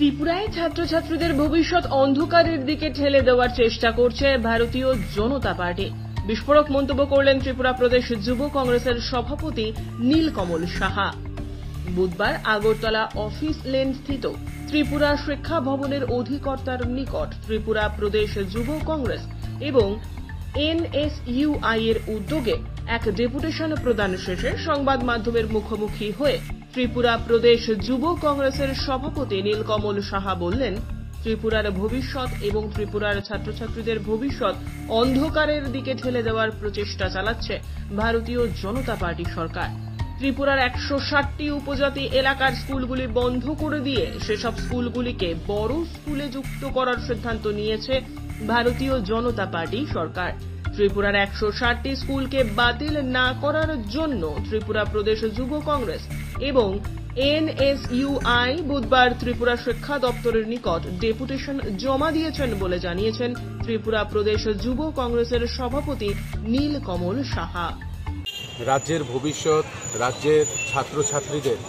ত্রিপুরায় ছাত্রছাত্রীদের ভবিষ্যৎ অন্ধকারের দিকে ঠেলে দেওয়ার চেষ্টা করছে ভারতীয় জনতা পার্টি। বিস্ফোরক মন্তব্য করলেন ত্রিপুরা প্রদেশ যুব কংগ্রেসের সভাপতি নীলকমল সাহা। বুধবার আগরতলা অফিস লেন স্থিত ত্রিপুরা শিক্ষা ভবনের অধিকর্তার নিকট ত্রিপুরা প্রদেশ যুব কংগ্রেস এবং NSUI এর উদ্যোগে এক ডেপুটেশন প্রদান শেষে সংবাদ মাধ্যমের মুখোমুখি হয়ে ত্রিপুরা প্রদেশ যুব কংগ্রেসের সভাপতি নীলকমল সাহা বললেন, ত্রিপুরার ভবিষ্যৎ এবং ত্রিপুরার ছাত্রছাত্রীদের ভবিষ্যৎ অন্ধকারের দিকে ঠেলে দেওয়ার প্রচেষ্টা চালাচ্ছে ভারতীয় জনতা পার্টি সরকার। ত্রিপুরার 160টি উপজাতি এলাকার স্কুলগুলি বন্ধ করে দিয়ে সেসব স্কুলগুলিকে বড় স্কুলে যুক্ত করার সিদ্ধান্ত নিয়েছে ভারতীয় জনতা পার্টি সরকার। ত্রিপুরার 160টি স্কুলকে বাতিল না করার জন্য ত্রিপুরা প্রদেশ যুব কংগ্রেস এবং NSUI বুধবার ত্রিপুরা শিক্ষা দপ্তরের নিকট ডেপুটেশন জমা দিয়েছেন বলে জানিয়েছেন ত্রিপুরা প্রদেশ যুব কংগ্রেসের সভাপতি নীলকমল সাহা। রাজ্যের ভবিষ্যৎ, রাজ্যের ছাত্রছাত্রীদের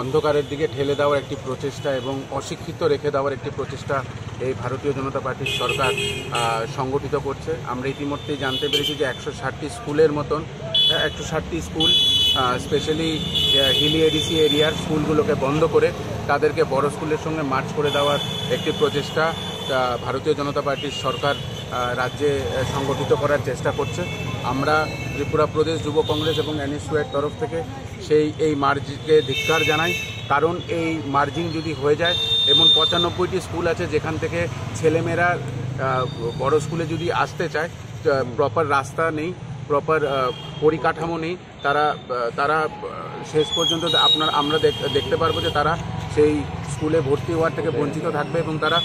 অন্ধকারের দিকে ঠেলে দেওয়ার একটি প্রচেষ্টা এবং অশিক্ষিত রেখে দেওয়ার একটি প্রচেষ্টা এই ভারতীয় জনতা পার্টির সরকার সংগঠিত করছে। আমরা ইতিমধ্যেই জানতে পেরেছি যে 160টি স্কুলের মতন 160টি স্কুল স্পেশালি হিলি এডিসি এরিয়ার স্কুলগুলোকে বন্ধ করে তাদেরকে বড় স্কুলের সঙ্গে মার্চ করে দেওয়ার একটি প্রচেষ্টা ভারতীয় জনতা পার্টির সরকার রাজ্যে সংগঠিত করার চেষ্টা করছে। আমরা ত্রিপুরা প্রদেশ যুব কংগ্রেস এবং NSUI তরফ থেকে এই মার্জিকে ধিক্কার জানাই। কারণ এই মার্জিং যদি হয়ে যায় এবং 95টি স্কুল আছে যেখান থেকে ছেলেমেয়েরা বড় স্কুলে যদি আসতে চায়, প্রপার রাস্তা নেই, প্রপার পরিকাঠামো নেই, তারা শেষ পর্যন্ত আমরা দেখতে পারবো যে তারা সেই স্কুলে ভর্তি হওয়ার থেকে বঞ্চিত থাকবে এবং তারা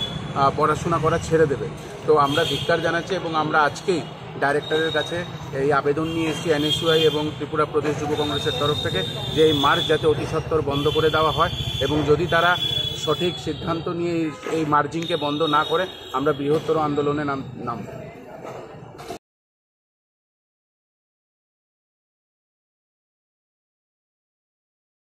পড়াশোনা করা ছেড়ে দেবে। তো আমরা ধিক্কার জানাচ্ছি এবং আমরা আজকেই ডাইরেক্টরের কাছে এই আবেদন নিয়ে এসেছি NSUI এবং ত্রিপুরা প্রদেশ যুব কংগ্রেসের তরফ থেকে যে এই মার্চ যাতে অতি সত্বর বন্ধ করে দেওয়া হয় এবং যদি তারা সঠিক সিদ্ধান্ত নিয়ে এই মার্জিংকে বন্ধ না করে আমরা বৃহত্তর আন্দোলনে নামব।